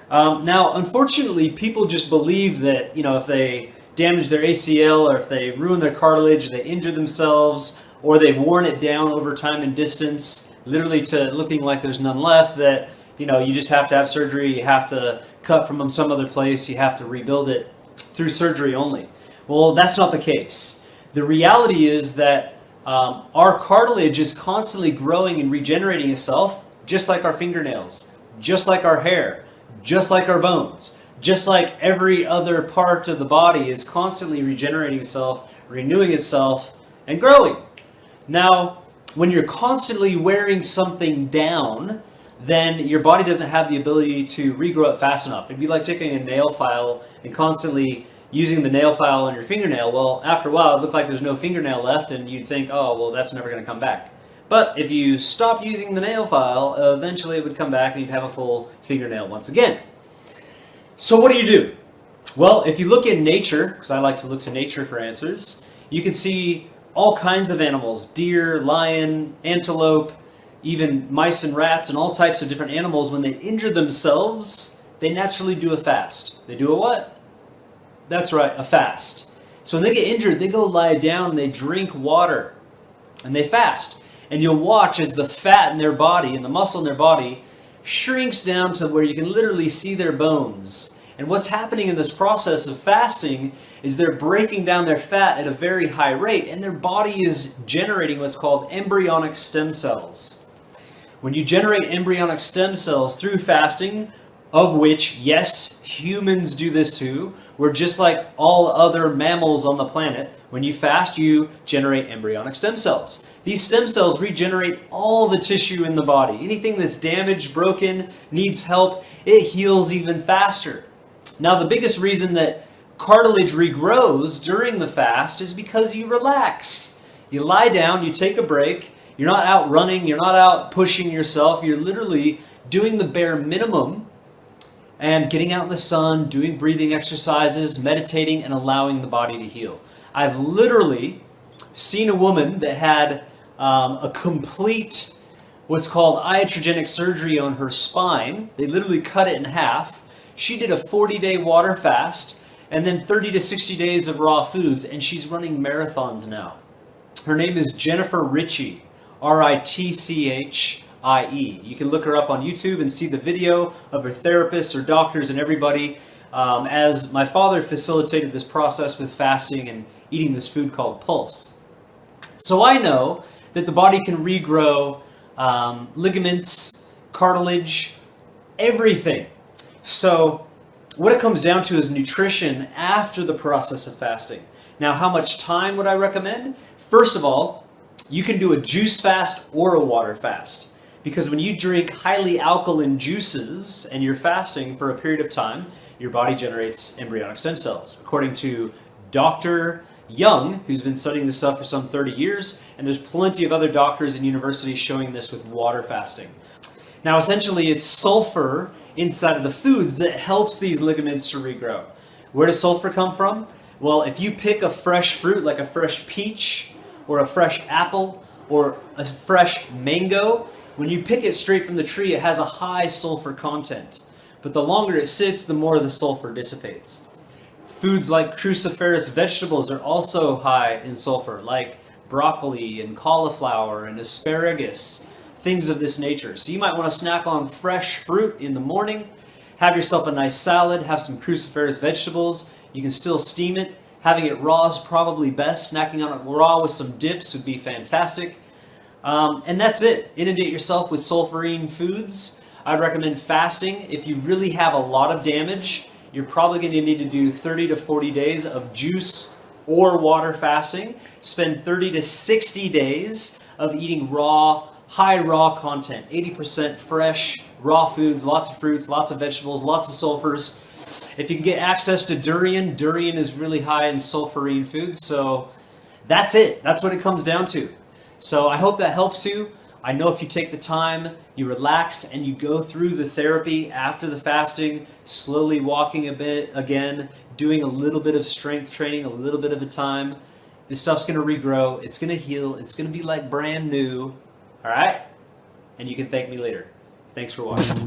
Now, unfortunately, people just believe that, if they damage their ACL or if they ruin their cartilage, they injure themselves, or they've worn it down over time and distance, literally to looking like there's none left, that, you just have to have surgery, you have to cut from some other place, you have to rebuild it through surgery only. Well, that's not the case. The reality is that our cartilage is constantly growing and regenerating itself, just like our fingernails, just like our hair, just like our bones, just like every other part of the body is constantly regenerating itself, renewing itself, and growing. Now, when you're constantly wearing something down, then your body doesn't have the ability to regrow it fast enough. It'd be like taking a nail file and constantly using the nail file on your fingernail. Well, after a while, it looked like there's no fingernail left, and you'd think, oh, well, that's never going to come back. But if you stop using the nail file, eventually it would come back and you'd have a full fingernail once again. So what do? Well, if you look in nature, because I like to look to nature for answers, you can see all kinds of animals, deer, lion, antelope, even mice and rats, and all types of different animals. When they injure themselves, they naturally do a fast. They do a what? That's right, a fast. So when they get injured, they go lie down and they drink water and they fast. And you'll watch as the fat in their body and the muscle in their body shrinks down to where you can literally see their bones. And what's happening in this process of fasting is they're breaking down their fat at a very high rate, and their body is generating what's called embryonic stem cells. When you generate embryonic stem cells through fasting, of which, yes, humans do this too, we're just like all other mammals on the planet. When you fast, you generate embryonic stem cells. These stem cells regenerate all the tissue in the body. Anything that's damaged, broken, needs help, it heals even faster. Now, the biggest reason that cartilage regrows during the fast is because you relax. You lie down, you take a break, you're not out running, you're not out pushing yourself, you're literally doing the bare minimum and getting out in the sun, doing breathing exercises, meditating, and allowing the body to heal. I've literally seen a woman that had a complete, what's called iatrogenic surgery on her spine. They literally cut it in half. She did a 40-day water fast and then 30 to 60 days of raw foods, and she's running marathons now. Her name is Jennifer Ritchie, Ritchie. You can look her up on YouTube and see the video of her therapists, her doctors, and everybody as my father facilitated this process with fasting and eating this food called pulse. So I know that the body can regrow ligaments, cartilage, everything. So what it comes down to is nutrition after the process of fasting. Now, how much time would I recommend? First of all, you can do a juice fast or a water fast. Because when you drink highly alkaline juices and you're fasting for a period of time, your body generates embryonic stem cells. According to Dr. Young, who's been studying this stuff for some 30 years, and there's plenty of other doctors and universities showing this with water fasting. Now, essentially, it's sulfur inside of the foods that helps these ligaments to regrow. Where does sulfur come from? Well, if you pick a fresh fruit, like a fresh peach, or a fresh apple, or a fresh mango, when you pick it straight from the tree, it has a high sulfur content. But the longer it sits, the more the sulfur dissipates. Foods like cruciferous vegetables are also high in sulfur, like broccoli and cauliflower and asparagus, things of this nature. So you might want to snack on fresh fruit in the morning, have yourself a nice salad, have some cruciferous vegetables. You can still steam it. Having it raw is probably best. Snacking on it raw with some dips would be fantastic. And that's it. Inundate yourself with sulfurine foods. I'd recommend fasting. If you really have a lot of damage, you're probably going to need to do 30 to 40 days of juice or water fasting. Spend 30 to 60 days of eating raw, high raw content, 80% fresh, raw foods, lots of fruits, lots of vegetables, lots of sulfurs. If you can get access to durian is really high in sulfurine foods. So that's it. That's what it comes down to. So I hope that helps you. I know if you take the time, you relax, and you go through the therapy after the fasting, slowly walking a bit again, doing a little bit of strength training, a little bit of a time, this stuff's going to regrow. It's going to heal. It's going to be like brand new. All right? And you can thank me later. Thanks for watching.